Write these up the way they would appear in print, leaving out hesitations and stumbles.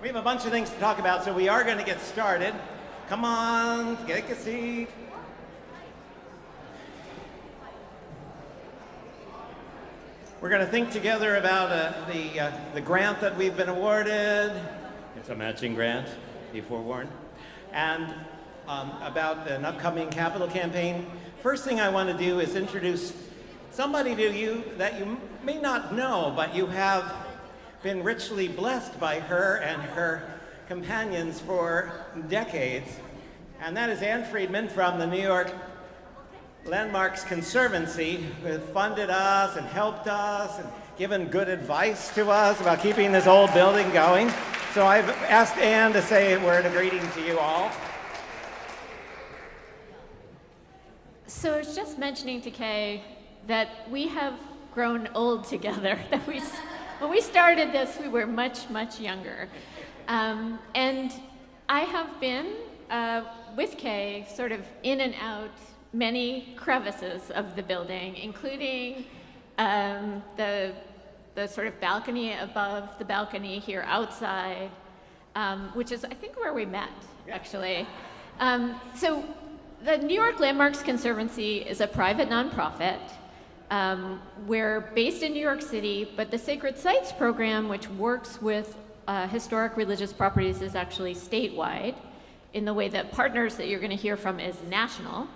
We have a bunch of things to talk about, so we are going to get started. Come on, take a seat. We're going to think together about the grant that we've been awarded. It's a matching grant, be forewarned. And about an upcoming capital campaign. First thing I want to do is introduce somebody to you that you may not know, but you have been richly blessed by her and her companions for decades. And that is Ann Friedman from the New York Landmarks Conservancy, who has funded us and helped us and given good advice to us about keeping this old building going. So I've asked Ann to say a word of greeting to you all. So I was just mentioning to Kay that we have grown old together. When we started this, we were much, much younger. And I have been, with Kay, sort of in and out many crevices of the building, including the sort of balcony above the balcony here outside, which is, I think, where we met, actually. So the New York Landmarks Conservancy is a private nonprofit. We're based in New York City, but the Sacred Sites program, which works with historic religious properties, is actually statewide in the way that Partners that you're going to hear from is national.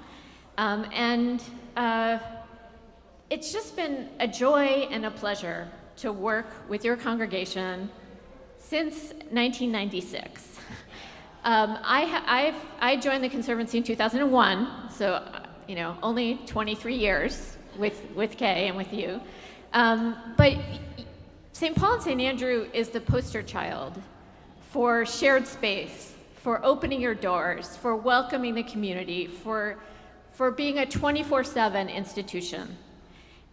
It's just been a joy and a pleasure to work with your congregation since 1996. I joined the Conservancy in 2001, so only 23 years with Kay and with you. But St. Paul and St. Andrew is the poster child for shared space, for opening your doors, for welcoming the community, for being a 24/7 institution.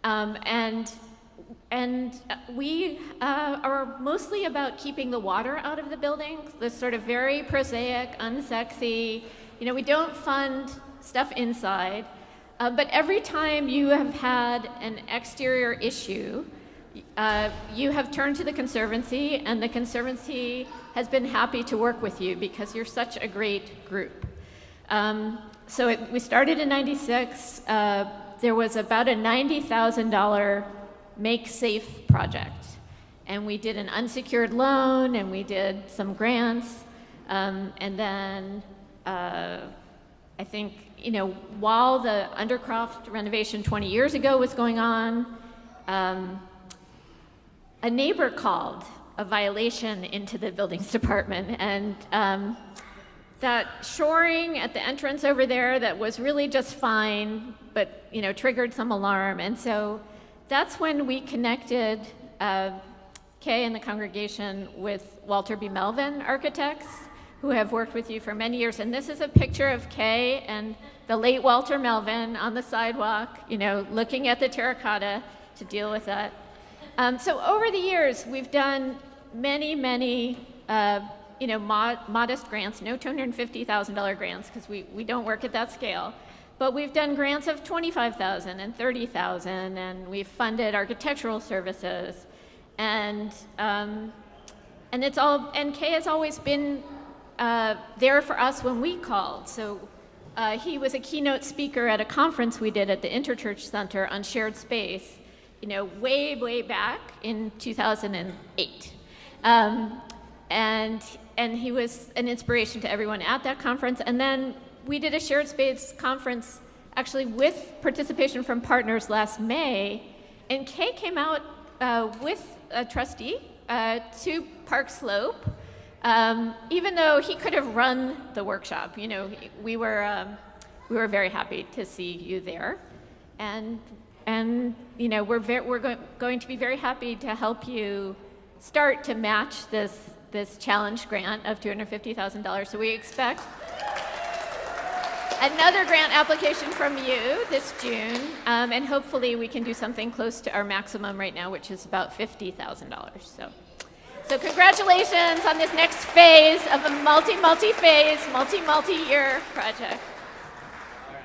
And we are mostly about keeping the water out of the building, this sort of very prosaic, unsexy, we don't fund stuff inside. But every time you have had an exterior issue, you have turned to the Conservancy, and the Conservancy has been happy to work with you because you're such a great group. We started in 96. There was about a $90,000 Make Safe project. And we did an unsecured loan, and we did some grants. And then I think, while the Undercroft renovation 20 years ago was going on, a neighbor called a violation into the buildings department, and that shoring at the entrance over there that was really just fine, but triggered some alarm. And so that's when we connected Kay and the congregation with Walter B. Melvin Architects, who have worked with you for many years. And this is a picture of Kay and the late Walter Melvin on the sidewalk, looking at the terracotta to deal with that. So over the years, we've done many, modest grants, no $250,000 grants, because we don't work at that scale. But we've done grants of $25,000 and $30,000, and we've funded architectural services. And Kay has always been there for us when we called. So he was a keynote speaker at a conference we did at the Interchurch Center on shared space, way back in 2008. And he was an inspiration to everyone at that conference. And then we did a shared space conference actually with participation from Partners last May. And Kay came out with a trustee to Park Slope, even though he could have run the workshop. We were very happy to see you there. And we're going to be very happy to help you start to match this challenge grant of $250,000. So we expect another grant application from you this June, and hopefully we can do something close to our maximum right now, which is about $50,000. So congratulations on this next phase of a multi-year project. All right.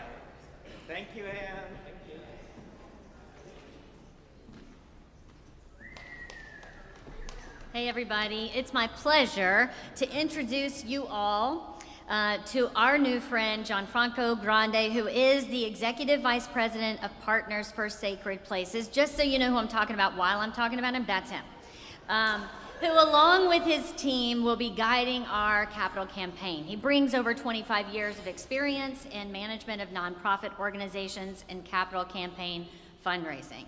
Thank you, Ann. Hey everybody, it's my pleasure to introduce you all to our new friend, Gianfranco Grande, who is the Executive Vice President of Partners for Sacred Places. Just so you know who I'm talking about while I'm talking about him, that's him. Who, along with his team, will be guiding our capital campaign. He brings over 25 years of experience in management of nonprofit organizations and capital campaign fundraising.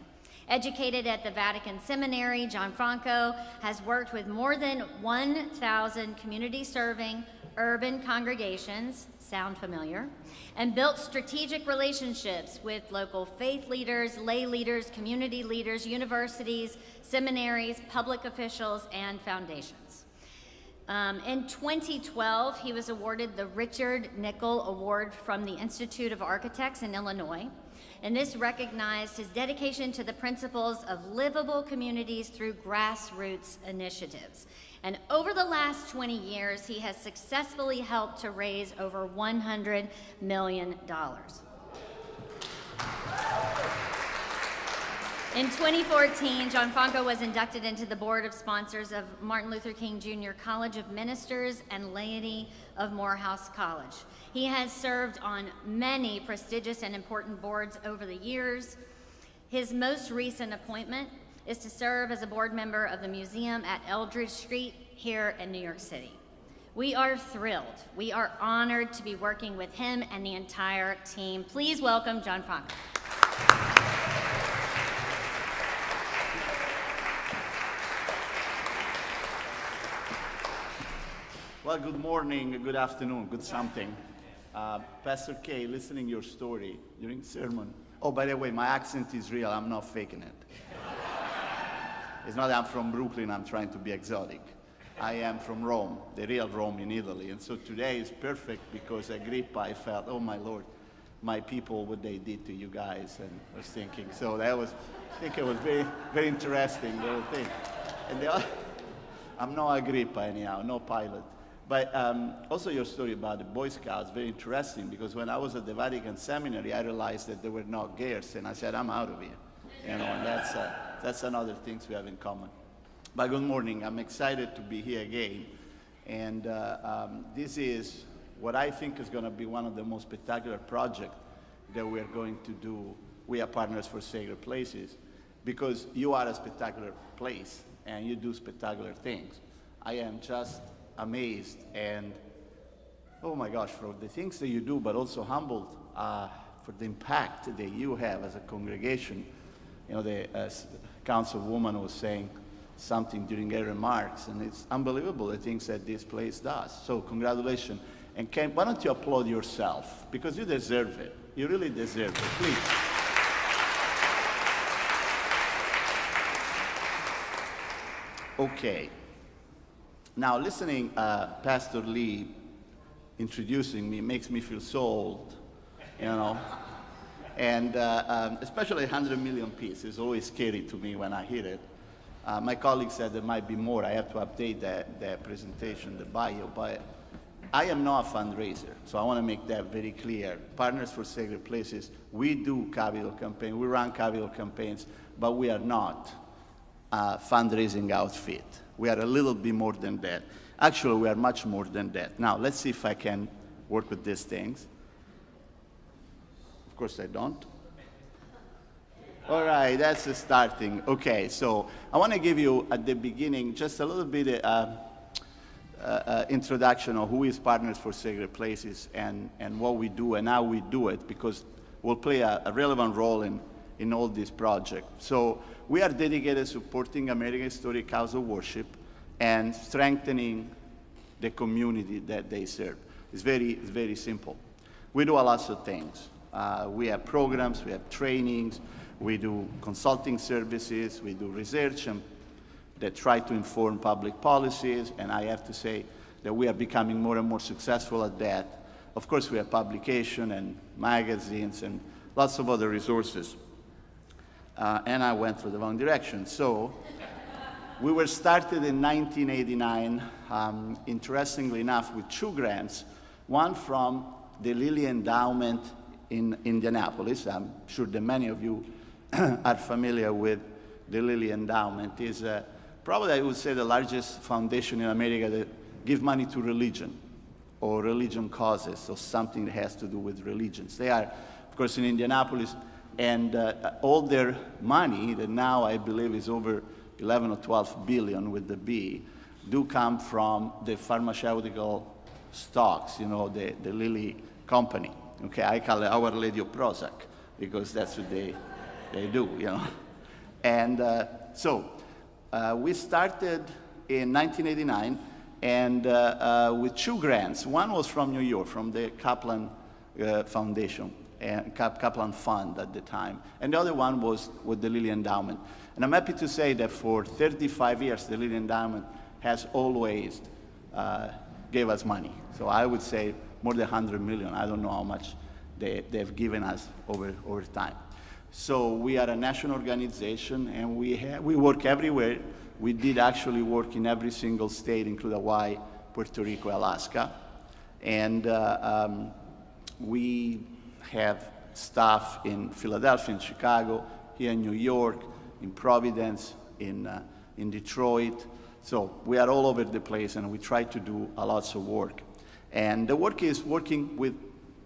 Educated at the Vatican Seminary, Gianfranco has worked with more than 1,000 community-serving urban congregations, sound familiar, and built strategic relationships with local faith leaders, lay leaders, community leaders, universities, seminaries, public officials, and foundations. In 2012, he was awarded the Richard Nickel Award from the Institute of Architects in Illinois, and this recognized his dedication to the principles of livable communities through grassroots initiatives. And over the last 20 years, he has successfully helped to raise over $100 million. In 2014, Gianfranco was inducted into the board of sponsors of Martin Luther King Jr. College of Ministers and Laity of Morehouse College. He has served on many prestigious and important boards over the years. His most recent appointment is to serve as a board member of the museum at Eldridge Street here in New York City. We are thrilled. We are honored to be working with him and the entire team. Please welcome Gianfranco. Well, good morning, good afternoon, good something. Pastor Kay, listening to your story during sermon. Oh, by the way, my accent is real. I'm not faking it. It's not that I'm from Brooklyn, I'm trying to be exotic. I am from Rome, the real Rome in Italy. And so today is perfect because Agrippa, I felt, oh my Lord, my people, what they did to you guys. And I was thinking, so that was, I think it was very, very interesting, the whole thing. And I'm no Agrippa anyhow, no Pilate. But also your story about the Boy Scouts, very interesting, because when I was at the Vatican Seminary, I realized that there were no girls, and I said, I'm out of here. You know, and that's another thing we have in common. But good morning, I'm excited to be here again. And this is what I think is gonna be one of the most spectacular projects that we're going to do. We are Partners for Sacred Places, because you are a spectacular place, and you do spectacular things. I am just amazed and, oh my gosh, for the things that you do, but also humbled for the impact that you have as a congregation. You know, the councilwoman was saying something during her remarks, and it's unbelievable the things that this place does. So congratulations. And Ken, why don't you applaud yourself? Because you deserve it. You really deserve it. Please. Okay. Now, listening Pastor Lee introducing me makes me feel so old, you know. And especially 100 million pieces is always scary to me when I hear it. My colleague said there might be more. I have to update that presentation, the bio. But I am not a fundraiser, so I want to make that very clear. Partners for Sacred Places, we do capital campaigns, we run capital campaigns, but we are not a fundraising outfit. We are a little bit more than that. Actually, we are much more than that. Now, let's see if I can work with these things. Of course, I don't. All right, that's the starting. Okay, so I want to give you at the beginning just a little bit introduction of who is Partners for Sacred Places and what we do and how we do it, because we'll play a relevant role in all these projects. So we are dedicated to supporting American historic house of worship and strengthening the community that they serve. It's very simple. We do a lot of things. We have programs, we have trainings, we do consulting services, we do research that try to inform public policies, and I have to say that we are becoming more and more successful at that. Of course, we have publication and magazines and lots of other resources. And I went through the wrong direction. So we were started in 1989, interestingly enough, with 2 grants, one from the Lilly Endowment in Indianapolis. I'm sure that many of you are familiar with the Lilly Endowment. It's a probably I would say the largest foundation in America that give money to religion or religion causes or something that has to do with religions. They are, of course, in Indianapolis, and all their money, that now I believe is over 11 or 12 billion with the B, do come from the pharmaceutical stocks, you know, the Lilly company. Okay, I call it Our Lady of Prozac, because that's what they do, you know. And so we started in 1989, and with 2 grants. One was from New York, from the Kaplan Foundation, and Kaplan Fund at the time. And the other one was with the Lilly Endowment. And I'm happy to say that for 35 years, the Lilly Endowment has always gave us money. So I would say more than 100 million. I don't know how much they've given us over time. So we are a national organization, and we work everywhere. We did actually work in every single state, including Hawaii, Puerto Rico, Alaska. And we have staff in Philadelphia, in Chicago, here in New York, in Providence, in Detroit. So we are all over the place, and we try to do a lot of work. And the work is working with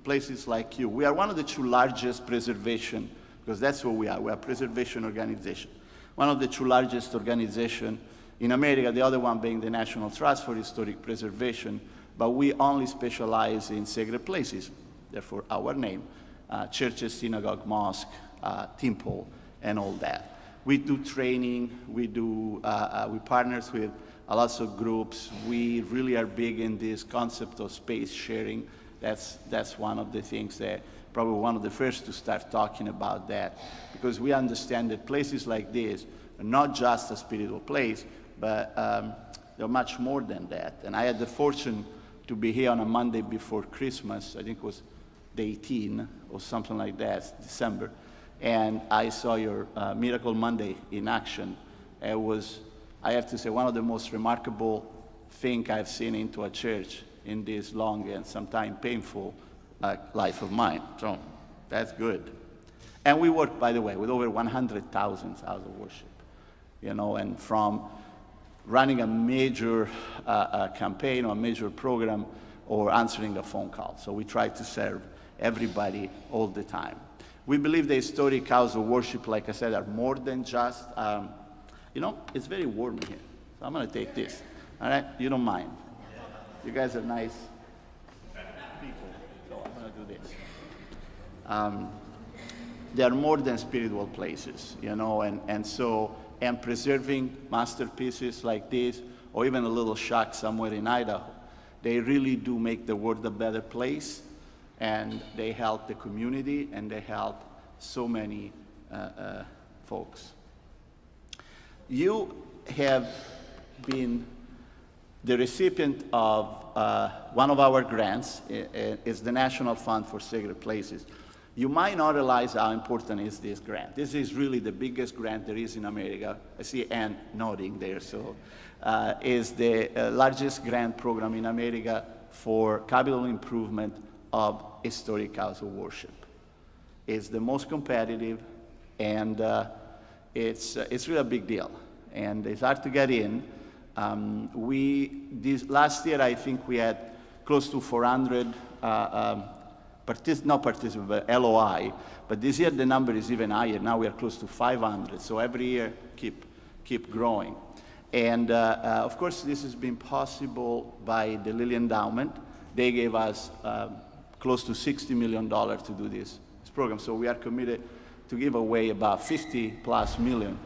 places like you. We are one of the 2 largest preservation, because that's what we are. We are a preservation organization. One of the 2 largest organizations in America, the other one being the National Trust for Historic Preservation, but we only specialize in sacred places, therefore our name, churches, synagogue, mosque, temple, and all that. We do training, we partners with a lot of groups. We really are big in this concept of space sharing. That's one of the things that probably one of the first to start talking about that, because we understand that places like this are not just a spiritual place, but they're much more than that. And I had the fortune to be here on a Monday before Christmas. I think it was the 18th or something like that, December. And I saw your Miracle Monday in action. It was, I have to say, one of the most remarkable things I've seen into a church in this long and sometimes painful life of mine. So that's good. And we work, by the way, with over 100,000 hours of worship, you know, and from running a major campaign or a major program or answering a phone call. So we try to serve everybody all the time. We believe the historic house of worship, like I said, are more than just, you know, it's very warm here. So I'm going to take this. All right? You don't mind. You guys are nice people. So I'm going to do this. They are more than spiritual places, you know, and preserving masterpieces like this, or even a little shack somewhere in Idaho, they really do make the world a better place. And they help the community, and they help so many folks. You have been the recipient of one of our grants. It's the National Fund for Sacred Places. You might not realize how important is this grant. This is really the biggest grant there is in America. I see Ann nodding there. So is the largest grant program in America for capital improvement of historic house of worship. It's the most competitive, and it's really a big deal. And it's hard to get in. This last year, I think we had close to 400 LOI, but this year the number is even higher. Now we are close to 500. So every year keep growing. And of course, this has been possible by the Lilly Endowment. They gave us close to $60 million to do this program. So we are committed to give away about $50+ million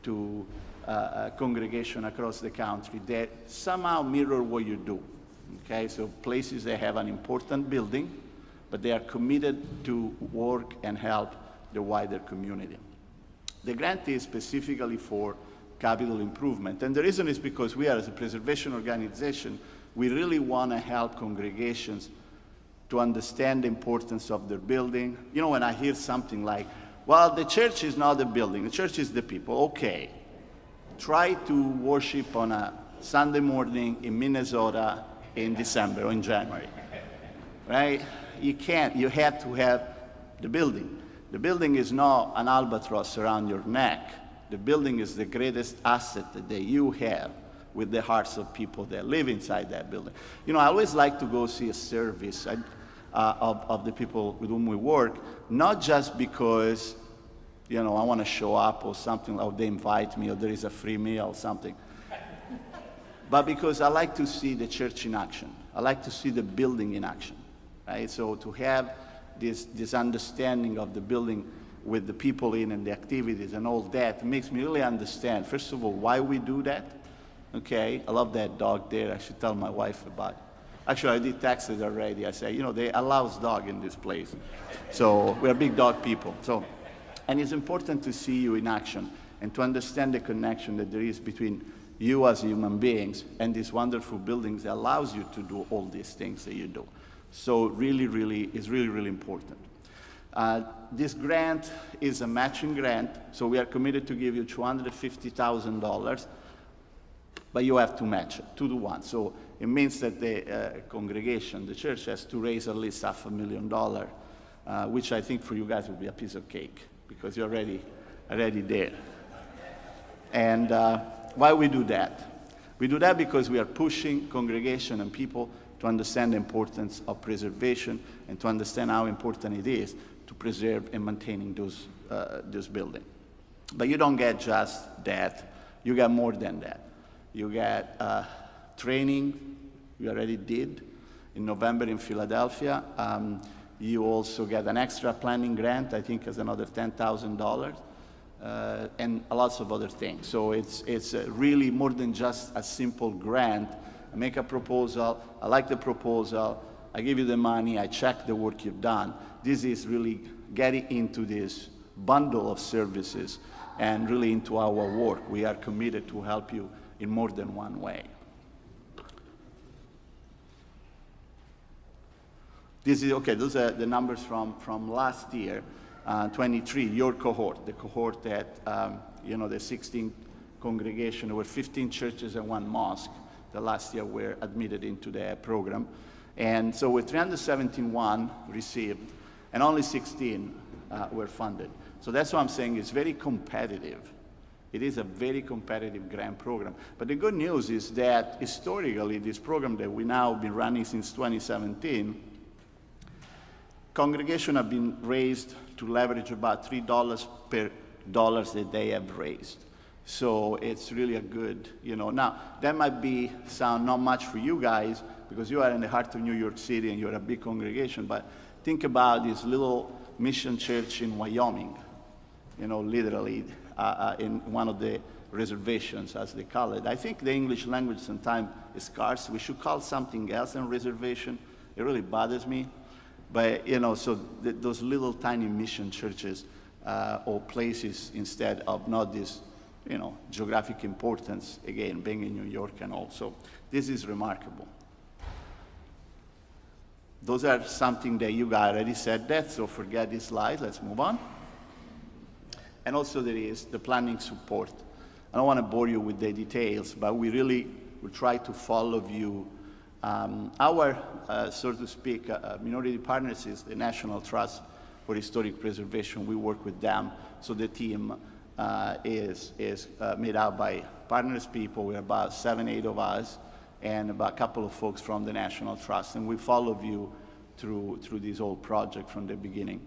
to a congregation across the country that somehow mirror what you do. Okay, so places that have an important building, but they are committed to work and help the wider community. The grant is specifically for capital improvement, and the reason is because we are, as a preservation organization, we really want to help congregations to understand the importance of their building. You know, when I hear something like, well, the church is not the building, the church is the people. Okay, try to worship on a Sunday morning in Minnesota in December or in January, right? You can't, you have to have the building. The building is not an albatross around your neck. The building is the greatest asset that you have with the hearts of people that live inside that building. You know, I always like to go see a service of the people with whom we work, not just because, you know, I want to show up or something, or they invite me, or there is a free meal or something, but because I like to see the church in action. I like to see the building in action, right? So to have this understanding of the building with the people in and the activities and all that makes me really understand, first of all, why we do that. Okay, I love that dog there. I should tell my wife about it. Actually, I did text it already. I say, you know, they allow dog in this place. So we're big dog people. So, and it's important to see you in action and to understand the connection that there is between you as human beings and these wonderful buildings that allows you to do all these things that you do. So really, it's really important. This grant is a matching grant, so we are committed to give you $250,000, but you have to match it, 2 to 1. So it means that the congregation, the church, has to raise at least $500,000, which I think for you guys will be a piece of cake, because you're already there. And why we do that? We do that because we are pushing congregation and people to understand the importance of preservation and to understand how important it is to preserve and maintaining those buildings. But you don't get just that. You get more than that. You get training, you already did in November in Philadelphia. You also get an extra planning grant, I think is another $10,000, and lots of other things. So it's really more than just a simple grant. I make a proposal, I like the proposal, I give you the money, I check the work you've done. This is really getting into this bundle of services and really into our work. We are committed to help you in more than one way. This is, okay, those are the numbers from last year, 23, your cohort, the cohort that, you know, the 16 congregation, there were 15 churches and 1 mosque that last year were admitted into the program. And so with 371 received, and only 16 were funded. So that's what I'm saying, it's very competitive. It is a very competitive grant program. But the good news is that historically, this program that we now have been running since 2017, congregation have been raised to leverage about $3 per dollars that they have raised. So it's really a good, you know. Now, that might sound not much for you guys because you are in the heart of New York City and you're a big congregation, but think about this little mission church in Wyoming, you know, literally in one of the reservations, as they call it. I think the English language sometimes is scarce. We should call something else than reservation. It really bothers me. But, you know, so those little tiny mission churches or places instead of not this, you know, geographic importance, again, being in New York and all. So this is remarkable. Those are something that you guys already said that, so forget this slide. Let's move on. And also there is the planning support. I don't want to bore you with the details, but we really will try to follow you. Our, so to speak, minority partners is the National Trust for Historic Preservation. We work with them. So the team is made out by partners people. We're about 7, 8 of us, and about a couple of folks from the National Trust. And we follow you through this whole project from the beginning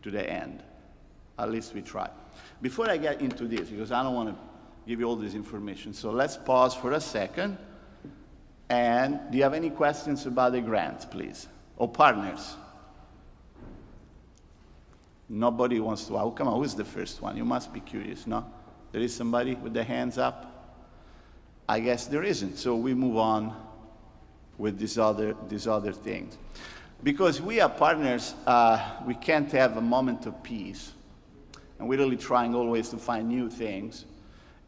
to the end. At least we try. Before I get into this, because I don't want to give you all this information, so let's pause for a second. And do you have any questions about the grant, please? Or partners? Nobody wants to. Oh, come on, who's the first one? You must be curious, no? There is somebody with their hands up? I guess there isn't, so we move on with these other things. Because we are partners, we can't have a moment of peace. And we're really trying always to find new things.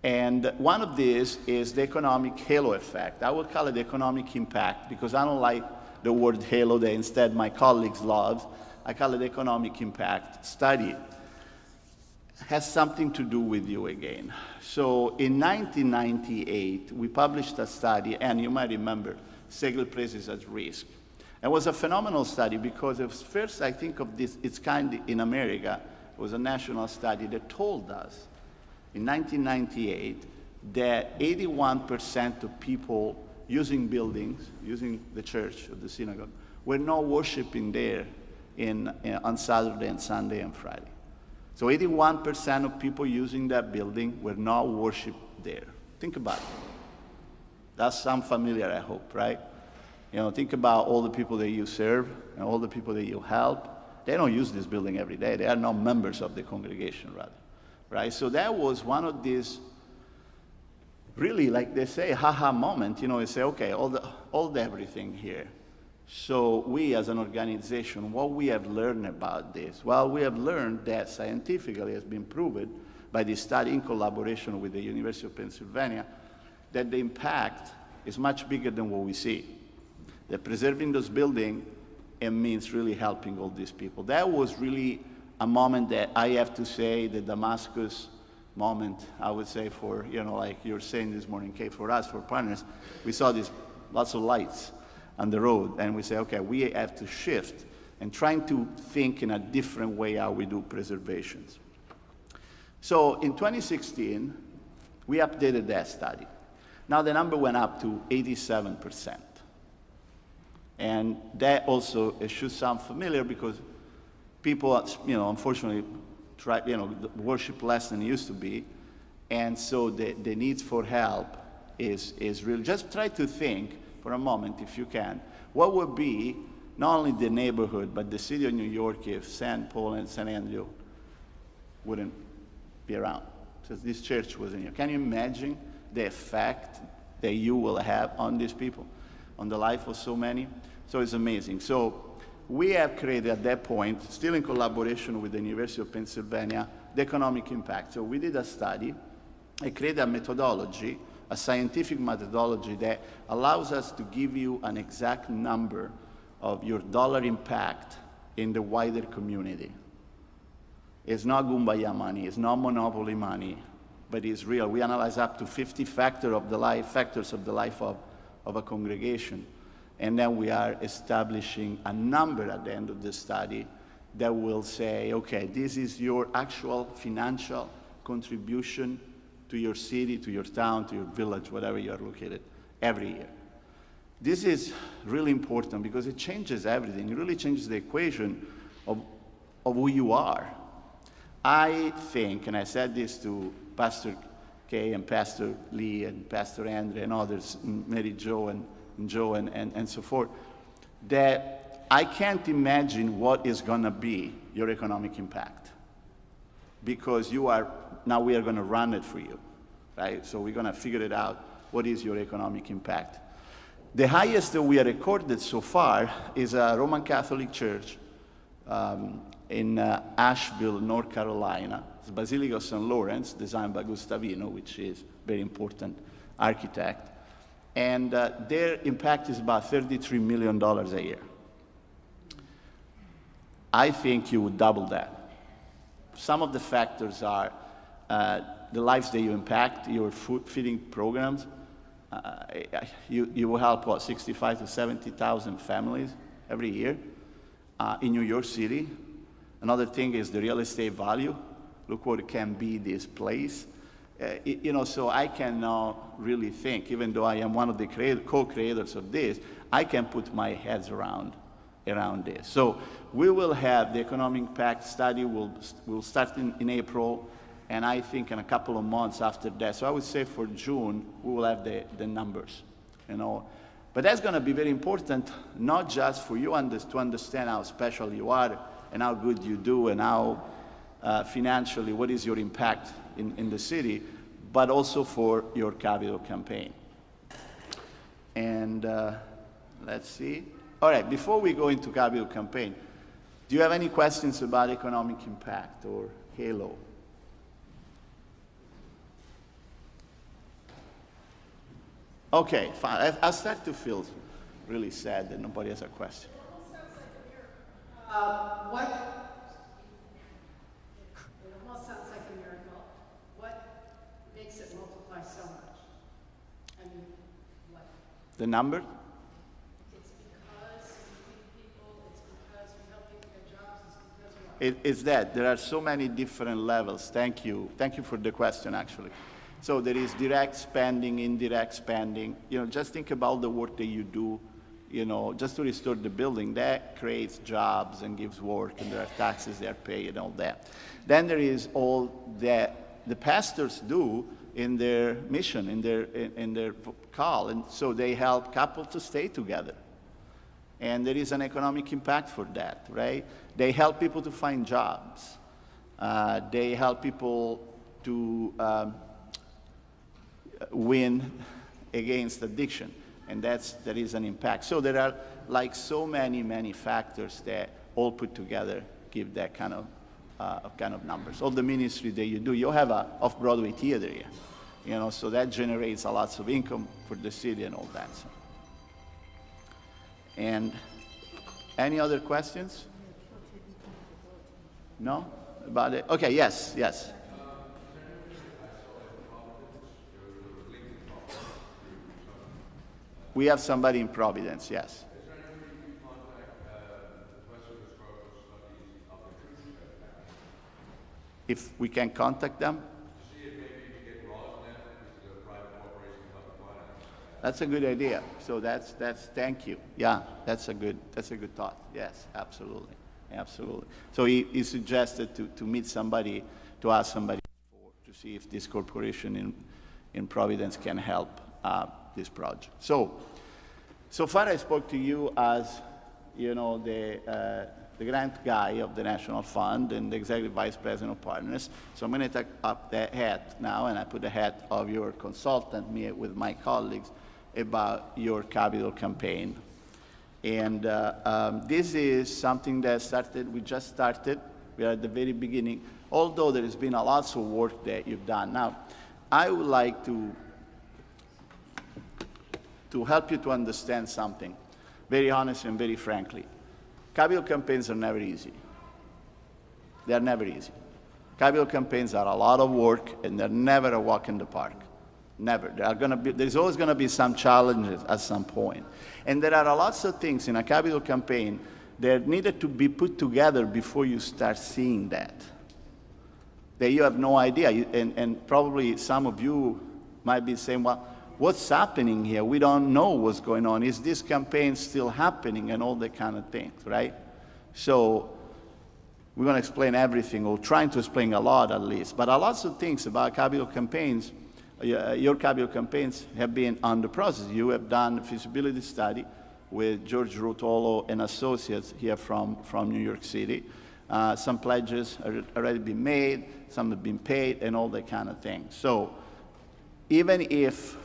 And one of these is the economic halo effect. I would call it economic impact because I don't like the word halo that instead my colleagues love. I call it economic impact study. It has something to do with you again. So in 1998, we published a study, and you might remember, Sacred Places at Risk. It was a phenomenal study because it was first, I think, of its kind in America. It was a national study that told us in 1998 that 81% of people using buildings, using the church or the synagogue, were not worshiping there on Saturday and Sunday and Friday. So 81% of people using that building were not worship there. Think about it. That sounds familiar, I hope, right? You know, think about all the people that you serve and all the people that you help. They don't use this building every day. They are not members of the congregation, rather, right? So that was one of these, really, like they say, haha moment. You know, you say, okay, all the everything here. So we as an organization, what we have learned about this? Well, we have learned that scientifically has been proven by this study in collaboration with the University of Pennsylvania that the impact is much bigger than what we see. That preserving those buildings, it means really helping all these people. That was really a moment that I have to say, the Damascus moment, I would say for, you know, like you're saying this morning, Kay, for us, for partners, we saw these lots of lights on the road, and we say, okay, we have to shift and trying to think in a different way how we do preservations. So in 2016, we updated that study. Now the number went up to 87%. And that also, it should sound familiar because people, you know, unfortunately, try, you know, worship less than it used to be. And so the need for help is real. Just try to think for a moment, if you can, what would be not only the neighborhood, but the city of New York if St. Paul and St. Andrew wouldn't be around. So this church wasn't here. Can you imagine the effect that you will have on these people, on the life of so many? So it's amazing. So we have created at that point, still in collaboration with the University of Pennsylvania, the economic impact. So we did a study. I created a methodology, a scientific methodology that allows us to give you an exact number of your dollar impact in the wider community. It's not Gumbaya money, it's not monopoly money, but it's real. We analyze up to 50 factors of the life of a congregation. And then we are establishing a number at the end of the study that will say, okay, this is your actual financial contribution to your city, to your town, to your village, whatever you are located, every year. This is really important because it changes everything. It really changes the equation of who you are. I think, and I said this to Pastor Kay and Pastor Lee and Pastor Andre and others, Mary Jo and Joe and so forth, that I can't imagine what is going to be your economic impact because now we are going to run it for you, right? So we're going to figure it out. What is your economic impact? The highest that we have recorded so far is a Roman Catholic church in Asheville, North Carolina. It's Basilica of St. Lawrence, designed by Gustavino, which is a very important architect. And their impact is about $33 million a year. I think you would double that. Some of the factors are the lives that you impact, your food feeding programs. You will help, what, 65 to 70,000 families every year in New York City. Another thing is the real estate value. Look what it can be, this place. You know, so I cannot really think, even though I am one of the co-creators of this, I can put my heads around this. So we will have the economic impact study, will start in April, and I think in a couple of months after that. So I would say for June, we will have the numbers, you know. But that's going to be very important, not just for you to understand how special you are and how good you do and how financially, what is your impact in the city, but also for your capital campaign. And let's see. All right, before we go into capital campaign, do you have any questions about economic impact or HALO? Okay, fine. I start to feel really sad that nobody has a question. It almost sounds like a miracle. What makes it multiply so much? I mean, what? The number? It's because we feed people, it's because we help people get jobs, it's because it's that. There are so many different levels. Thank you. Thank you for the question, actually. So there is direct spending, indirect spending. Just think about the work that you do, just to restore the building. That creates jobs and gives work, and there are taxes that are paid and all that. Then there is all that the pastors do in their mission, in their call, and so they help couples to stay together. And there is an economic impact for that, right? They help people to find jobs. They help people to win against addiction, and there is an impact. So there are like so many factors that all put together give that kind of numbers. All the ministry that you do, you have a off-Broadway theater here, so that generates a lots of income for the city and all that. So. And any other questions? No? About it? Okay, yes. We have somebody in Providence, yes. If we can contact them? That's a good idea. So that's thank you. Yeah, that's a good thought. Yes, absolutely. So he suggested to meet somebody, to ask somebody to see if this corporation in Providence can help this project. So far I spoke to you as the grant guy of the National Fund and the Executive Vice President of Partners. So I'm going to take up that hat now, and I put the hat of your consultant, me with my colleagues, about your capital campaign. And this is something that we just started. We are at the very beginning, although there has been a lot of work that you've done. Now, I would like to help you to understand something, very honestly and very frankly. Capital campaigns are never easy. They're never easy. Capital campaigns are a lot of work, and they're never a walk in the park. Never. There's always going to be some challenges at some point. And there are lots of things in a capital campaign that needed to be put together before you start seeing that you have no idea. And probably some of you might be saying, well, what's happening here? We don't know what's going on. Is this campaign still happening? And all that kind of things, right? So we're going to explain everything, or trying to explain a lot at least. But a lot of things about capital campaigns, your capital campaigns have been on the process. You have done a feasibility study with George Rotolo and Associates here from New York City. Some pledges have already been made, some have been paid, and all that kind of thing. So even if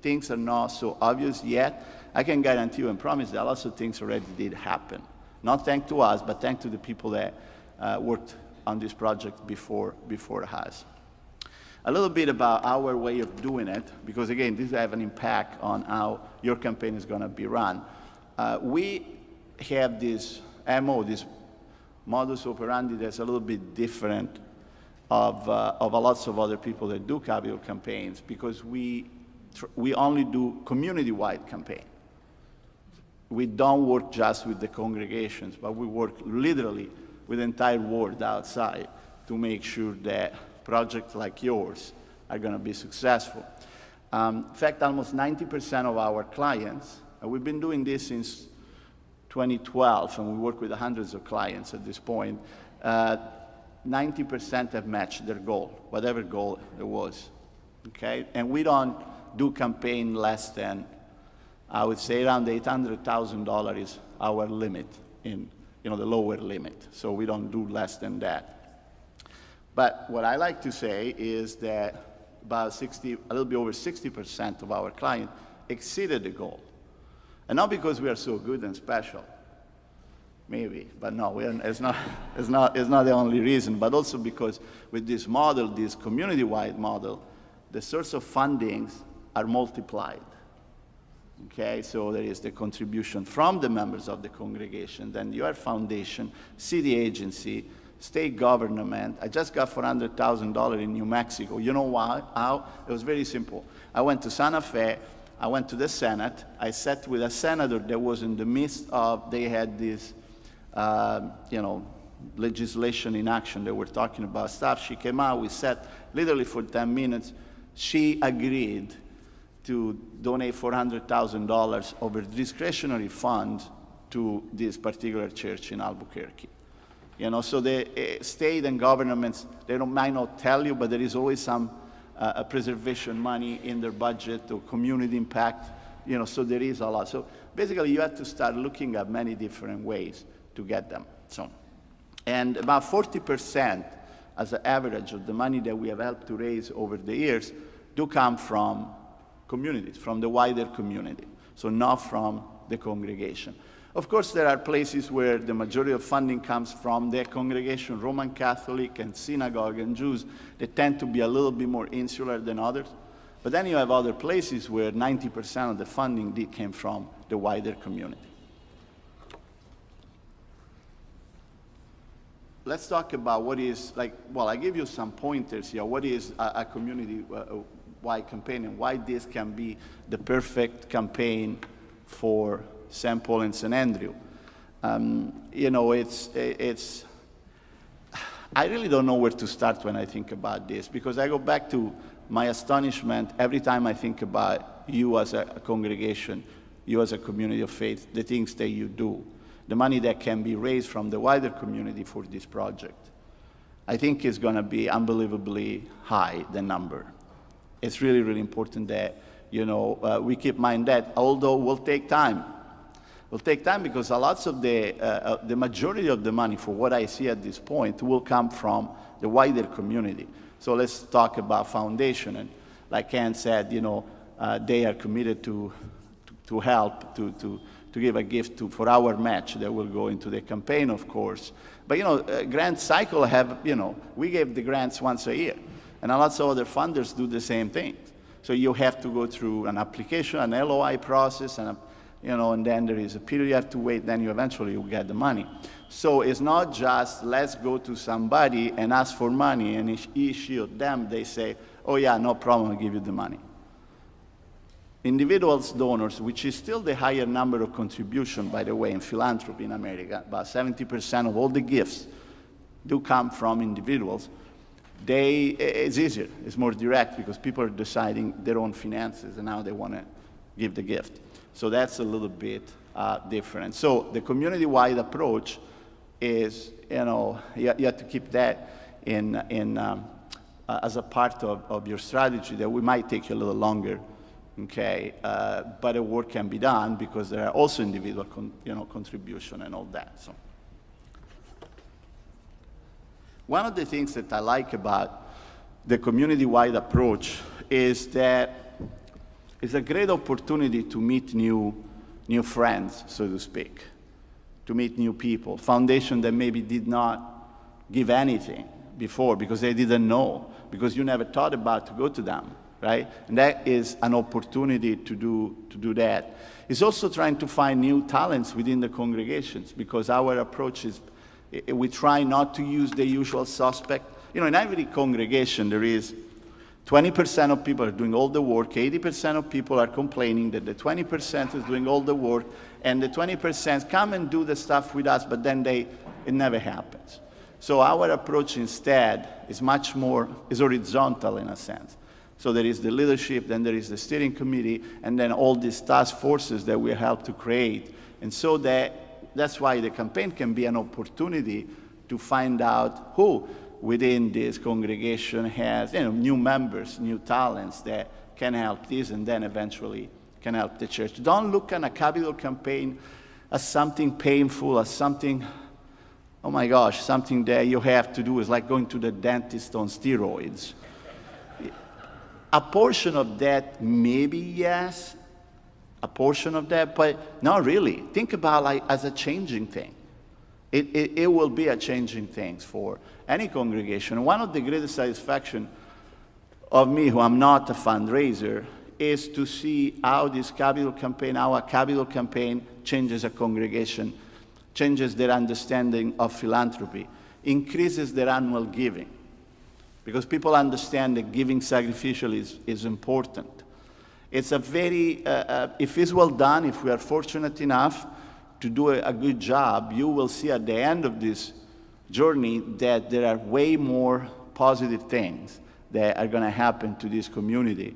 things are not so obvious yet, I can guarantee you and promise that lots of things already did happen. Not thanks to us, but thanks to the people that worked on this project before us. A little bit about our way of doing it, because again, this will have an impact on how your campaign is going to be run. We have this MO, this modus operandi that's a little bit different of a lots of other people that do capital campaigns, because we only do community-wide campaign. We don't work just with the congregations, but we work literally with the entire world outside to make sure that projects like yours are going to be successful. In fact, almost 90% of our clients, and we've been doing this since 2012, and we work with hundreds of clients at this point, 90% have matched their goal, whatever goal it was, okay? And we don't do campaign less than, I would say around $800,000 is our limit, the lower limit. So we don't do less than that. But what I like to say is that about a little bit over 60% of our clients exceeded the goal. And not because we are so good and special, maybe, but no, it's not the only reason, but also because with this model, this community-wide model, the source of fundings are multiplied. Okay, so there is the contribution from the members of the congregation, then your foundation, city agency, state government. I just got $400,000 in New Mexico. You know why? How? It was very simple. I went to Santa Fe. I went to the Senate. I sat with a senator that was in the midst of, they had this, legislation in action that we're talking about stuff. She came out, we sat literally for 10 minutes. She agreed to donate $400,000 over discretionary fund to this particular church in Albuquerque. You know, so the state and governments, might not tell you, but there is always some preservation money in their budget or community impact, you know, so there is a lot. So basically you have to start looking at many different ways to get them. So, and about 40% as an average of the money that we have helped to raise over the years do come from communities, from the wider community, so not from the congregation. Of course, there are places where the majority of funding comes from their congregation, Roman Catholic and synagogue and Jews. They tend to be a little bit more insular than others. But then you have other places where 90% of the funding came from the wider community. Let's talk about what is, I give you some pointers here. What is a community-wide campaign and why this can be the perfect campaign for St. Paul and St. Andrew. You know, I really don't know where to start when I think about this, because I go back to my astonishment every time I think about you as a congregation, you as a community of faith, the things that you do, the money that can be raised from the wider community for this project. I think is going to be unbelievably high, the number. It's really, really important that, you know, we keep in mind that, although it will take time. It will take time because a lot of the majority of the money, for what I see at this point, will come from the wider community. So let's talk about foundation. And like Ann said, you know, they are committed to help, to give a gift for our match that will go into the campaign, of course. But, you know, grant cycle have, you know, we give the grants once a year. And a lot of other funders do the same thing. So you have to go through an application, an LOI process, and and then there is a period you have to wait, then you eventually will get the money. So it's not just let's go to somebody and ask for money, and they say, oh yeah, no problem, I'll give you the money. Individuals donors, which is still the higher number of contribution, by the way, in philanthropy in America, about 70% of all the gifts do come from individuals. It's easier, it's more direct, because people are deciding their own finances and how they want to give the gift. So that's a little bit different. So the community-wide approach is, you know, you have to keep that as a part of your strategy. That we might take you a little longer, okay? But the work can be done because there are also individual, contribution and all that. So one of the things that I like about the community-wide approach is that it's a great opportunity to meet new friends, so to speak, to meet new people. Foundation that maybe did not give anything before because they didn't know, because you never thought about to go to them, right? And that is an opportunity to do that. It's also trying to find new talents within the congregations, because our approach is we try not to use the usual suspect. You know, in every congregation there is 20% of people are doing all the work, 80% of people are complaining that the 20% is doing all the work, and the 20% come and do the stuff with us, but then it never happens. So our approach instead is much more, is horizontal in a sense. So there is the leadership, then there is the steering committee, and then all these task forces that we help to create. And so that's why the campaign can be an opportunity to find out who within this congregation has new members, new talents that can help this and then eventually can help the church. Don't look at a capital campaign as something painful, as something, oh my gosh, something that you have to do is like going to the dentist on steroids. A portion of that, maybe yes, a portion of that, but not really. Think about as a changing thing. It will be a changing thing for any congregation. One of the greatest satisfaction of me, who I'm not a fundraiser, is to see how a capital campaign changes a congregation, changes their understanding of philanthropy, increases their annual giving. Because people understand that giving sacrificially is important. It's a very, if it's well done, if we are fortunate enough to do a good job, you will see at the end of this journey, that there are way more positive things that are going to happen to this community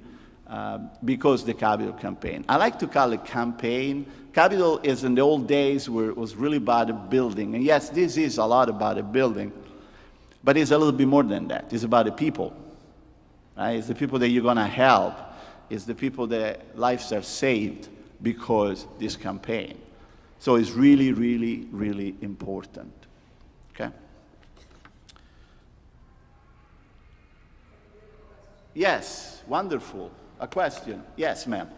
because the Capitol campaign. I like to call it campaign. Capitol is in the old days where it was really about a building. And yes, this is a lot about a building, but it's a little bit more than that. It's about the people. Right? It's the people that you're going to help. It's the people that lives are saved because this campaign. So it's really, really, really important. Okay? Yes, wonderful. A question? Yes, ma'am.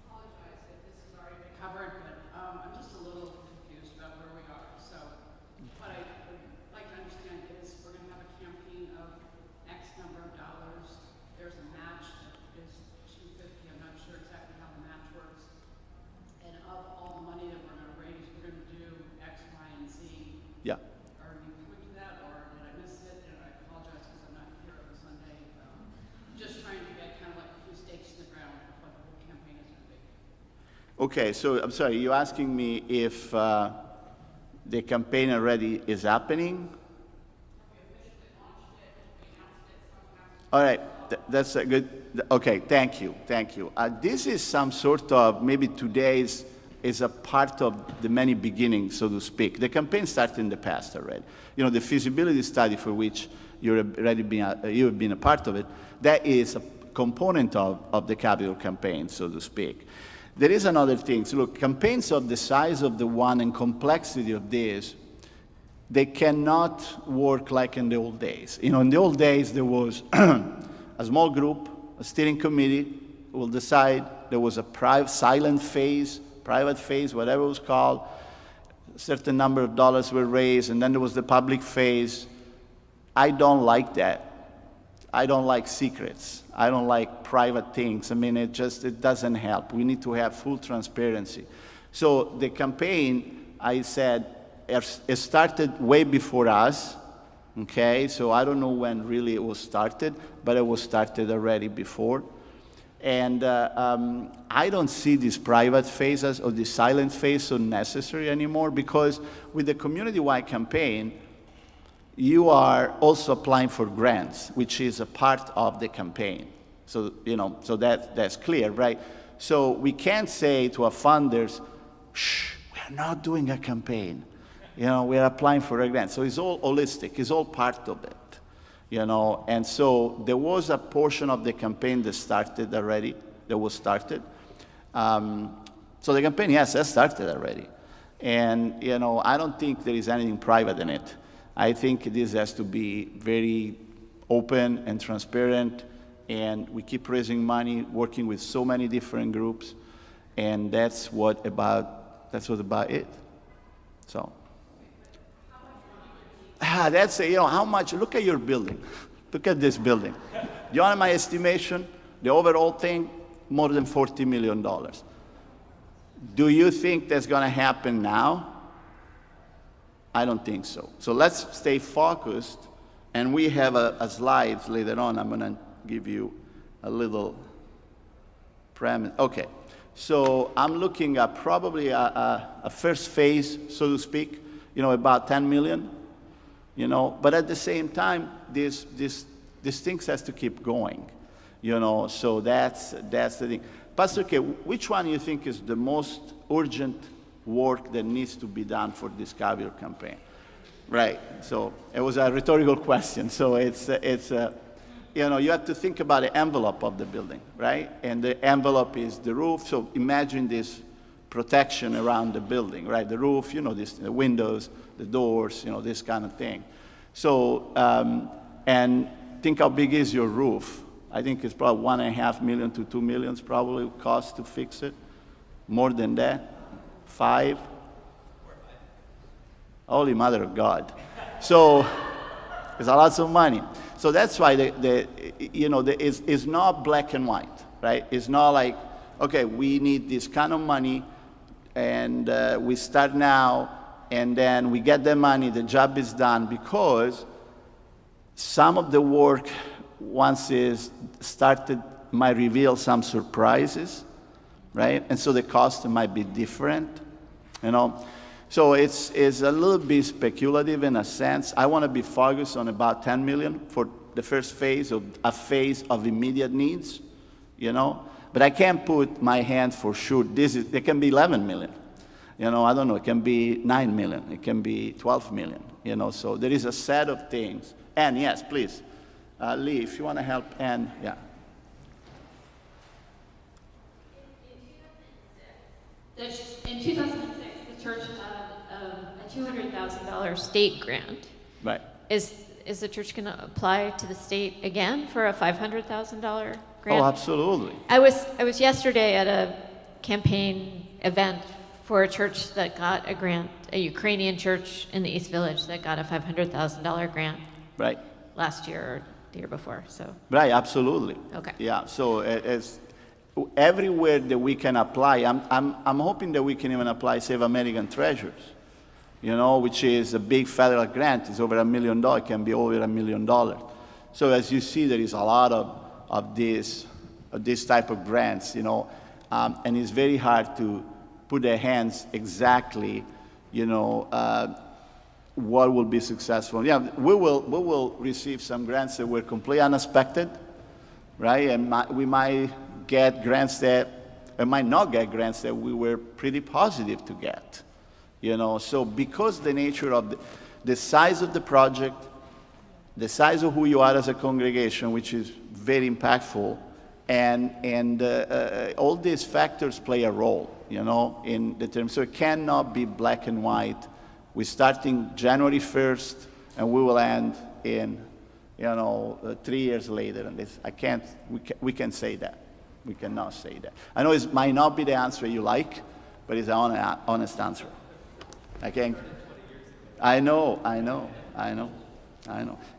Apologize if this has already been covered, but I'm just a little confused about where we are. So what I would like to understand is we're going to have a campaign of X number of dollars. There's a match that is $250. I'm not sure exactly how the match works. And of all the money that we're going to raise, we're going to do X, Y, and Z. Yeah. Are you coming to that, or did I miss it? And I apologize because I'm not here on Sunday. Just trying to get kind of like a few stakes in the ground of what the whole campaign is going to be. Okay, so I'm sorry, you're asking me if the campaign already is happening? All right, that's a good, okay, thank you. This is some sort of, maybe today's is a part of the many beginnings, so to speak. The campaign started in the past already. You know, the feasibility study for which you've been a part of it, that is a component of the Capitol campaign, so to speak. There is another thing. So look, campaigns of the size of the one and complexity of this, they cannot work like in the old days. You know, in the old days, there was a small group, a steering committee will decide. There was a private phase, whatever it was called. A certain number of dollars were raised, and then there was the public phase. I don't like that. I don't like secrets. I don't like private things. I mean, it doesn't help. We need to have full transparency. So the campaign, I said, it started way before us, okay? So I don't know when really it was started, but it was started already before. And I don't see these private phases or the silent phase so necessary anymore, because with the community-wide campaign, you are also applying for grants, which is a part of the campaign. So, you know, so that's clear, right? So we can't say to our funders, shh, we're not doing a campaign. You know, we're applying for a grant. So it's all holistic, it's all part of it, you know. And so there was a portion of the campaign that started already, So the campaign, yes, has started already. And, you know, I don't think there is anything private in it. I think this has to be very open and transparent, and we keep raising money, working with so many different groups, and that's what about it. So, that's, you know, how much, look at your building. Look at this building. You want my estimation? The overall thing, more than $40 million. Do you think that's going to happen now? I don't think so. So let's stay focused, and we have a slide later on. I'm going to give you a little premise. Okay, so I'm looking at probably a first phase, so to speak, you know, about 10 million, you know, but at the same time, this things has to keep going, you know, so that's the thing. Pastor K, which one do you think is the most urgent work that needs to be done for this Capitol campaign? Right, so it was a rhetorical question. So it's you know, you have to think about the envelope of the building, right? And the envelope is the roof. So imagine this protection around the building, right? The roof, you know, the windows, the doors, you know, this kind of thing. So, and think how big is your roof. I think it's probably $1.5 million to $2 million probably cost to fix it. More than that. 5? Holy Mother of God. So it's a lot of money. So that's why it's not black and white, right? It's not like, okay, we need this kind of money, and we start now, and then we get the money, the job is done, because some of the work, once it's started, might reveal some surprises, right? And so the cost might be different, you know. So it's a little bit speculative in a sense. I want to be focused on about 10 million for the first phase of a phase of immediate needs, you know. But I can't put my hand for sure. It can be 11 million. You know, I don't know. It can be 9 million. It can be 12 million. You know, so there is a set of things. Ann, yes, please. Lee, if you want to help Ann, yeah. In 2006, the church had a $200,000 state grant. Right. Is the church going to apply to the state again for a $500,000 grant? Oh, absolutely. I was yesterday at a campaign event for a church that got a grant, a Ukrainian church in the East Village that got a $500,000 grant. Right. Last year or the year before. So. Right. Absolutely. Okay. Yeah. So as everywhere that we can apply, I'm hoping that we can even apply Save American Treasures, you know, which is a big federal grant. It's over $1 million. It can be over $1 million. So as you see, there is a lot of this type of grants, you know, and it's very hard to put their hands exactly, you know, what will be successful. Yeah, we will receive some grants that were completely unexpected, right? And we might get grants that, and might not get grants that we were pretty positive to get, you know. So because the nature of the size of the project, the size of who you are as a congregation, which is very impactful, and all these factors play a role, you know, in the term. So it cannot be black and white. We're starting January 1st, and we will end in, you know, 3 years later. And this, we can say that. We cannot say that. I know it might not be the answer you like, but it's an honest answer. Okay? I know.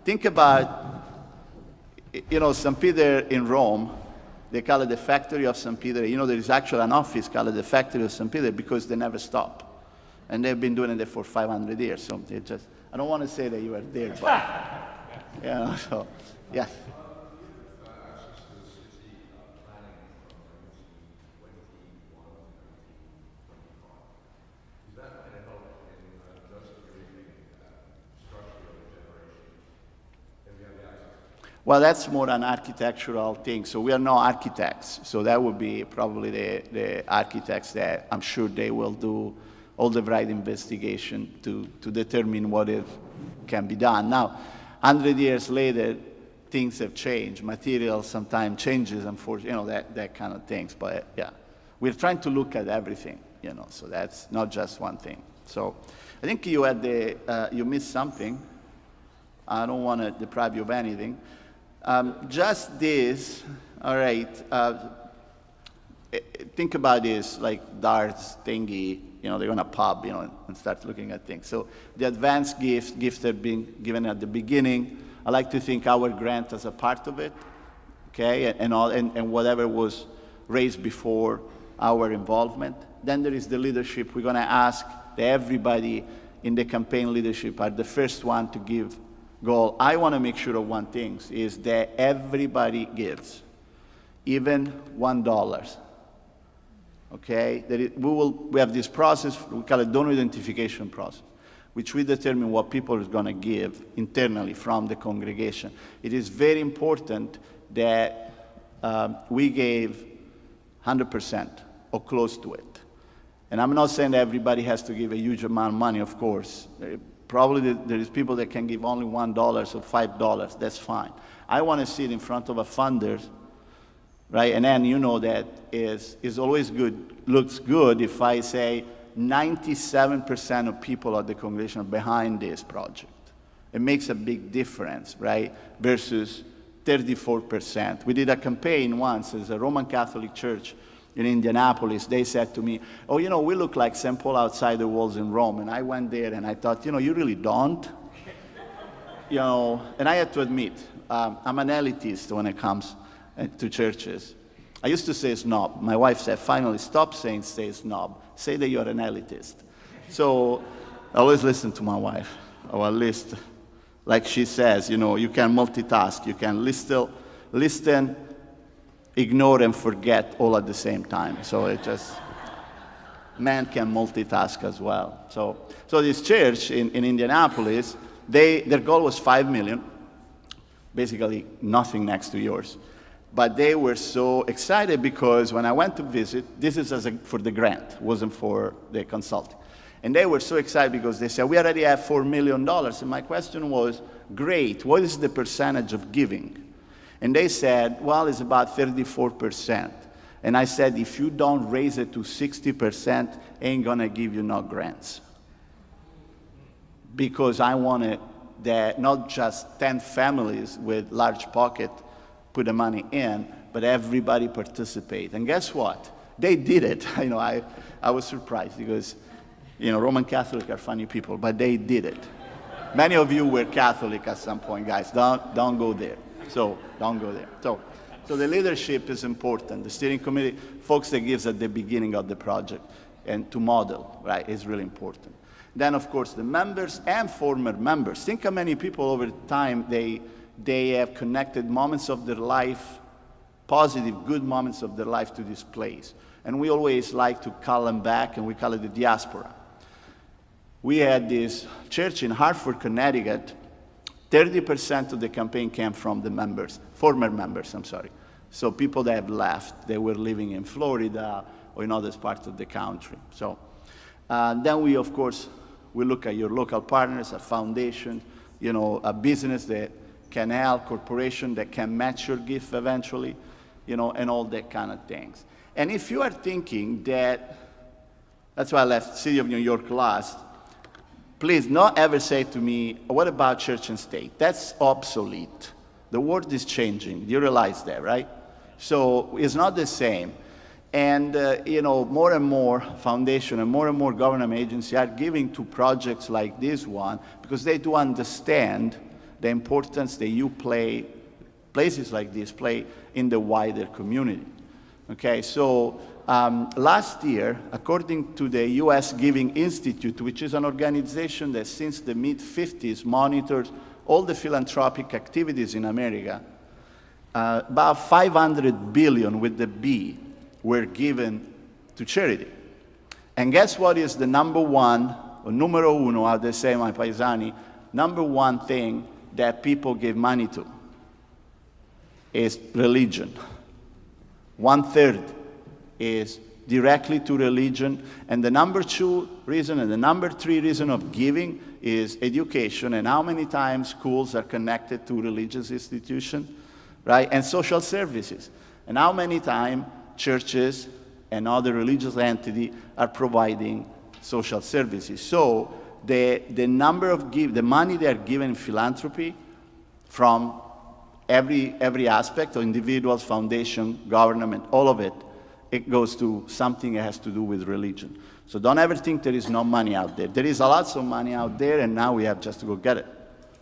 Think about, you know, St. Peter in Rome. They call it the factory of St. Peter. You know, there is actually an office called the factory of St. Peter because they never stop. And they've been doing it for 500 years. So they just, I don't want to say that you were there, but, you know, so, yes. Well, that's more an architectural thing. So we are not architects. So that would be probably the architects that I'm sure they will do all the right investigation to determine what it can be done. Now, 100 years later, things have changed. Material sometimes changes, unfortunately, you know, that kind of things. But yeah, we're trying to look at everything, you know, so that's not just one thing. So I think you had you missed something. I don't want to deprive you of anything. Just this, all right, think about this, like darts thingy, you know, they're going to pop, you know, and start looking at things. So the advanced gifts that have been given at the beginning, I like to think our grant as a part of it, okay, and whatever was raised before our involvement. Then there is the leadership. We're going to ask that everybody in the campaign leadership are the first one to give goal. I want to make sure of one thing, is that everybody gives, even $1. Okay? We have this process, we call it donor identification process, which we determine what people are going to give internally from the congregation. It is very important that we gave 100% or close to it. And I'm not saying that everybody has to give a huge amount of money, of course. Probably there is people that can give only $1 or $5. That's fine. I want to see it in front of a funder, right? And then you know that is always good, looks good if I say 97% of people at the congregation are behind this project. It makes a big difference, right? Versus 34%. We did a campaign once as a Roman Catholic church in Indianapolis. They said to me, oh, you know, we look like St. Paul outside the walls in Rome. And I went there and I thought, you know, you really don't. You know, and I had to admit, I'm an elitist when it comes to churches. I used to say snob. My wife said, finally, stop saying say snob. Say that you're an elitist. So I always listen to my wife, or at least, like she says, you know, you can multitask. You can listen, ignore and forget all at the same time. So it just, men can multitask as well. So this church in Indianapolis, their goal was 5 million, basically nothing next to yours. But they were so excited because when I went to visit, this is for the grant, wasn't for the consulting. And they were so excited because they said, we already have $4 million. And my question was, great, what is the percentage of giving? And they said, well, it's about 34%. And I said, if you don't raise it to 60%, ain't gonna give you no grants. Because I wanted that not just 10 families with large pocket put the money in, but everybody participate. And guess what? They did it. I was surprised because, Roman Catholics are funny people, but they did it. Many of you were Catholic at some point, guys. Don't go there. So don't go there. So the leadership is important. The steering committee, folks that gives at the beginning of the project, and to model, right, is really important. Then, of course, the members and former members. Think how many people over time they have connected moments of their life, positive, good moments of their life to this place. And we always like to call them back, and we call it the diaspora. We had this church in Hartford, Connecticut. 30% of the campaign came from the members, former members, I'm sorry. So people that have left, they were living in Florida or in other parts of the country. So then we, of course, we look at your local partners, a foundation, a business that can help, corporation that can match your gift eventually, and all that kind of things. And if you are thinking that's why I left City of New York last, please not ever say to me, what about church and state? That's obsolete. The world is changing. You realize that, right? So it's not the same. And, more and more foundation and more government agencies are giving to projects like this one because they do understand the importance that you play, places like this play in the wider community. Okay, so last year, according to the U.S. Giving Institute, which is an organization that since the mid-50s monitors all the philanthropic activities in America, about 500 billion with the B were given to charity. And guess what is the number one, or numero uno, how they say my paesani, number one thing that people give money to is religion. 1/3 is directly to religion. And the number 2 reason and the number 3 reason of giving is education and how many times schools are connected to religious institutions, right? And social services. And how many times churches and other religious entities are providing social services. So the number of the money they are given in philanthropy from every aspect of individuals, foundation, government, all of it, it goes to something that has to do with religion. So don't ever think there is no money out there. There is a lot of money out there, and now we have just to go get it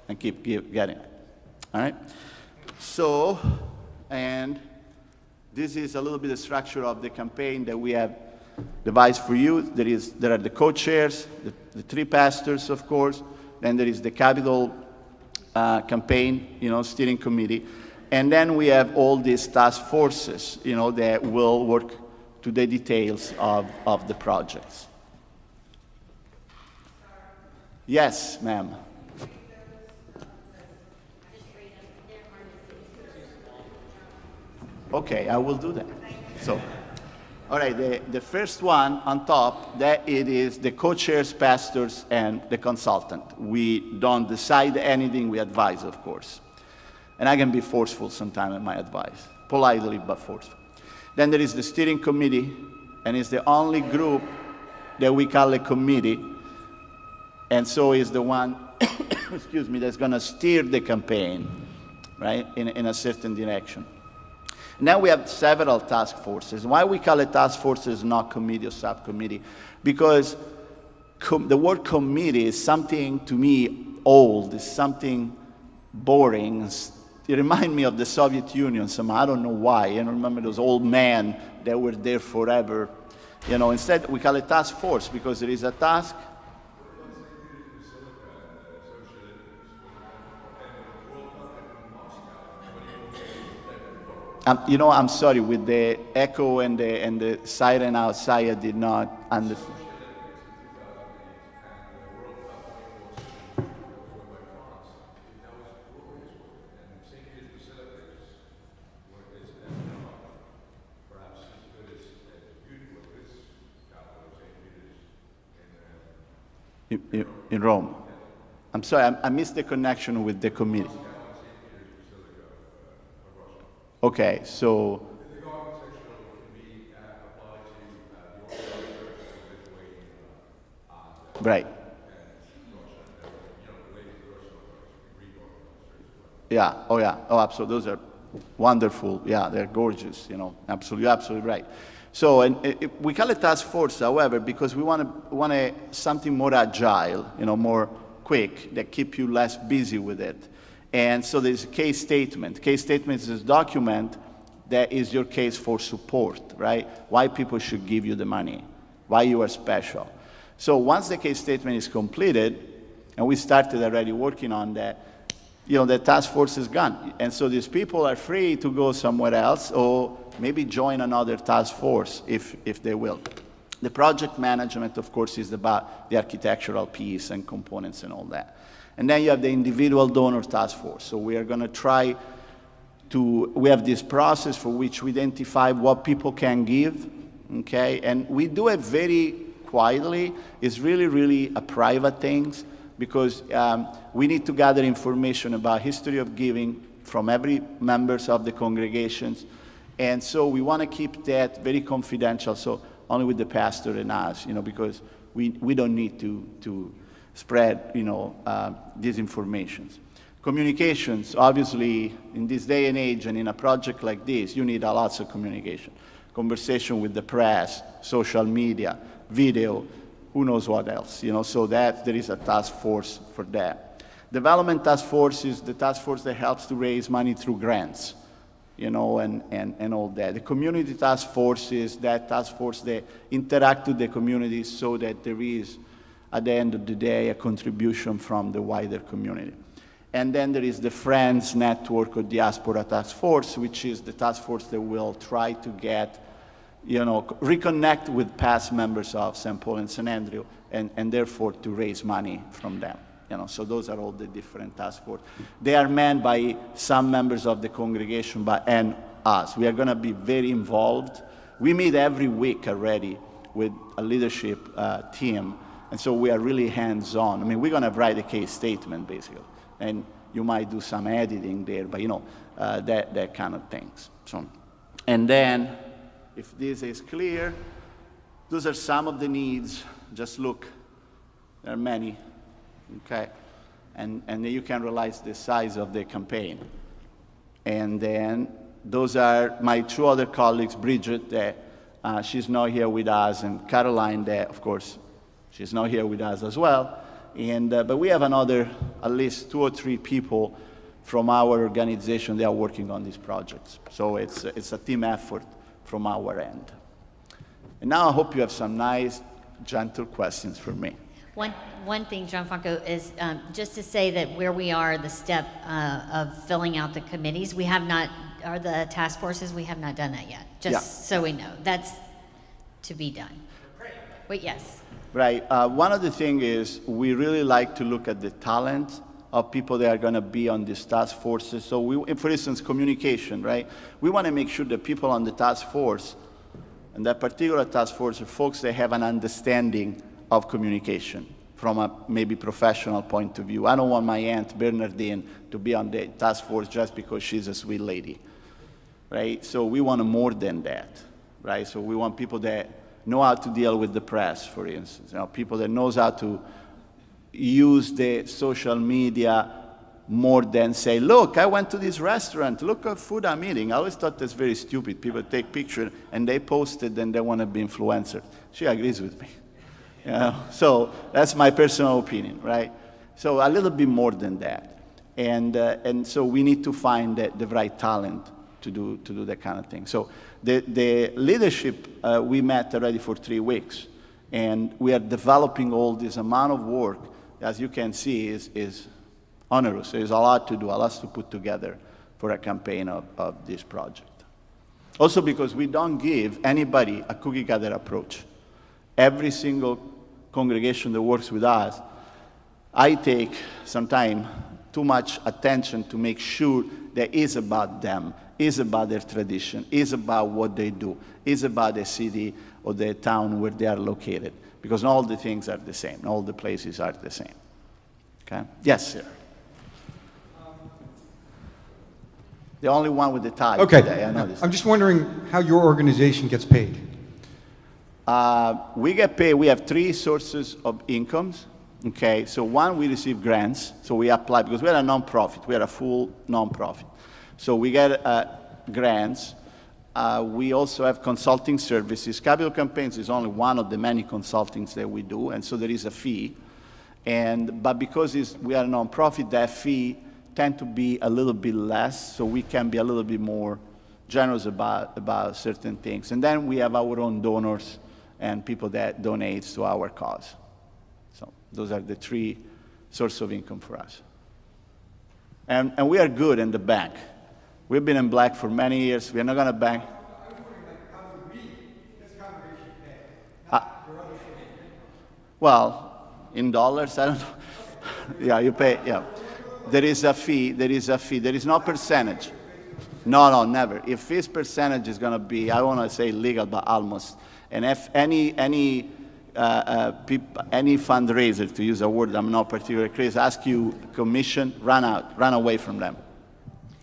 and keep getting it. All right? So, and this is a little bit the structure of the campaign that we have devised for you. There are the co-chairs, the 3 pastors, of course. Then there is the capital campaign, steering committee. And then we have all these task forces, that will work to the details of the projects. Yes, ma'am. Okay, I will do that. So, all right, the first one on top, that it is the co-chairs, pastors, and the consultant. We don't decide anything, we advise, of course. And I can be forceful sometimes in my advice, politely but forceful. Then there is the steering committee, and it's the only group that we call a committee, and so is the one, excuse me, that's gonna steer the campaign, right, in a certain direction. Now we have several task forces. Why we call it task forces, not committee or subcommittee? Because the word committee is something, to me, old. It's something boring. It reminds me of the Soviet Union somehow. I don't know why. I don't remember those old men that were there forever. Instead we call it task force because there is a task. I'm sorry, with the echo and the siren outside, I did not understand. In Rome. I'm sorry, I missed the connection with the committee. Okay, so. Right. Yeah, oh yeah, oh absolutely, those are wonderful, yeah, they're gorgeous, absolutely, you're absolutely right. So, and we call it task force, however, because we want something more agile, more quick, that keep you less busy with it. And so there's a case statement. Case statement is a document that is your case for support, right? Why people should give you the money, why you are special. So once the case statement is completed, and we started already working on that, the task force is gone. And so these people are free to go somewhere else or maybe join another task force if they will. The project management, of course, is about the architectural piece and components and all that. And then you have the individual donor task force. So we are going to try we have this process for which we identify what people can give, okay? And we do it very quietly. It's really, really a private thing because we need to gather information about history of giving from every members of the congregations. And so we want to keep that very confidential, so only with the pastor and us, because we don't need to spread, these informations. Communications, obviously, in this day and age and in a project like this, you need lots of communication. Conversation with the press, social media, video, who knows what else, so that there is a task force for that. Development task force is the task force that helps to raise money through grants, and all that. The community task force is that task force that interact with the community so that there is, at the end of the day, a contribution from the wider community. And then there is the Friends Network or Diaspora Task Force, which is the task force that will try to get, reconnect with past members of St. Paul and St. Andrew, and therefore to raise money from them. So those are all the different task forces. They are manned by some members of the congregation and us. We are going to be very involved. We meet every week already with a leadership team, and so we are really hands-on. I mean, we're going to write a case statement, basically. And you might do some editing there, but that kind of things. So, and then, if this is clear, those are some of the needs. Just look, there are many, okay? And then you can realize the size of the campaign. And then, those are my two other colleagues, Bridget, that she's not here with us, and Caroline, that, of course, she's not here with us as well. And, but we have at least 2 or 3 people from our organization that are working on these projects. So it's a team effort from our end. And now I hope you have some nice, gentle questions for me. One thing, Gianfranco, is just to say that where we are, the step of filling out the committees, we have not, or the task forces, we have not done that yet. Just so we know. That's to be done. Wait, yes. Right. One of the things is we really like to look at the talent of people that are going to be on these task forces. So, for instance, communication, right? We want to make sure that people on the task force, and that particular task force, are folks that have an understanding of communication from a maybe professional point of view. I don't want my Aunt Bernardine to be on the task force just because she's a sweet lady, right? So we want more than that, right? So we want people that know how to deal with the press, for instance. People that knows how to use the social media more than say, look, I went to this restaurant, look what food I'm eating. I always thought that's very stupid. People take pictures and they post it and they want to be influencers. She agrees with me. So that's my personal opinion, right? So a little bit more than that. And so we need to find the right talent to do that kind of thing. So the leadership, we met already for 3 weeks, and we are developing all this amount of work, as you can see, is onerous. There's a lot to do, a lot to put together for a campaign of this project. Also because we don't give anybody a cookie cutter approach. Every single congregation that works with us, I take sometimes too much attention to make sure that it's about them, it's about their tradition, it's about what they do, it's about the city or the town where they are located. Because not all the things are the same, not all the places are the same. Okay? Yes, sir. The only one with the tie today, I know this. I'm just wondering how your organization gets paid. We get paid, we have 3 sources of incomes. Okay, so one, we receive grants, so we apply, because we are a non-profit, we are a full non-profit. So we get grants. We also have consulting services. Capital campaigns is only one of the many consultings that we do, and so there is a fee. But because we are a non-profit, that fee tend to be a little bit less, so we can be a little bit more generous about certain things. And then we have our own donors and people that donate to our cause. So those are the 3 sources of income for us. And we are good in the bank. We've been in black for many years. We are not going to bank. Well, in dollars, I don't know. Yeah, you pay, yeah. There is a fee, there is no percentage. No, never. If this percentage is going to be, I want to say legal, but almost. And if any fundraiser, to use a word I'm not particularly crazy, ask you commission, run away from them.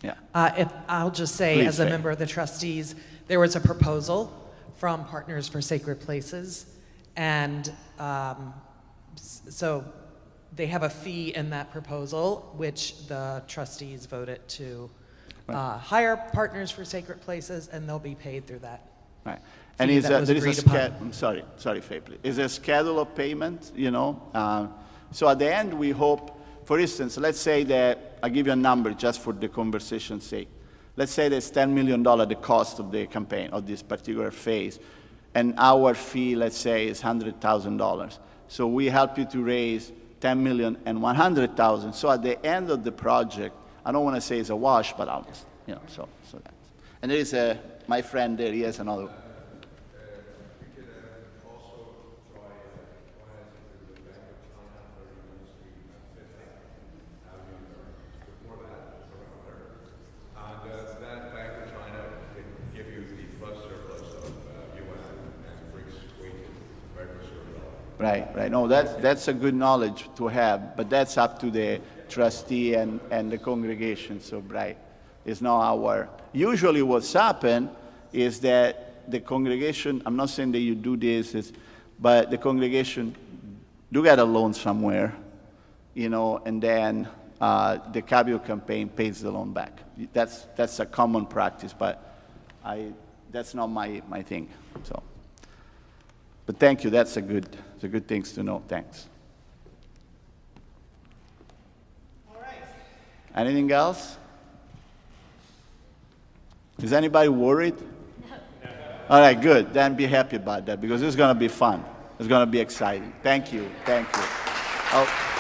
Yeah. If I'll just say, Please, as a Faye. member of the trustees, there was a proposal from Partners for Sacred Places, and so they have a fee in that proposal, which the trustees voted to hire Partners for Sacred Places, and they'll be paid through that. Right. And fee there that was is a agreed schedule. upon. I'm sorry, Faye, please. Is a schedule of payment, you know. So at the end, we hope. For instance, let's say that I'll give you a number just for the conversation's sake. Let's say that's $10 million the cost of the campaign of this particular phase, and our fee, let's say, is $100,000. So we help you to raise $10 million and $100,000. So at the end of the project, I don't want to say it's a wash, but almost, you know. So that. And there is my friend there. He has another. Right. No, that's a good knowledge to have, but that's up to the trustee and the congregation. So, right, it's not our. Usually, what's happened is that the congregation. I'm not saying that you do this, but the congregation do get a loan somewhere, you know, and then the capital campaign pays the loan back. That's a common practice, but that's not my thing. So. But thank you. That's a good thing to know. Thanks. All right. Anything else? Is anybody worried? No. All right, good. Then be happy about that because it's going to be fun. It's going to be exciting. Thank you. Oh.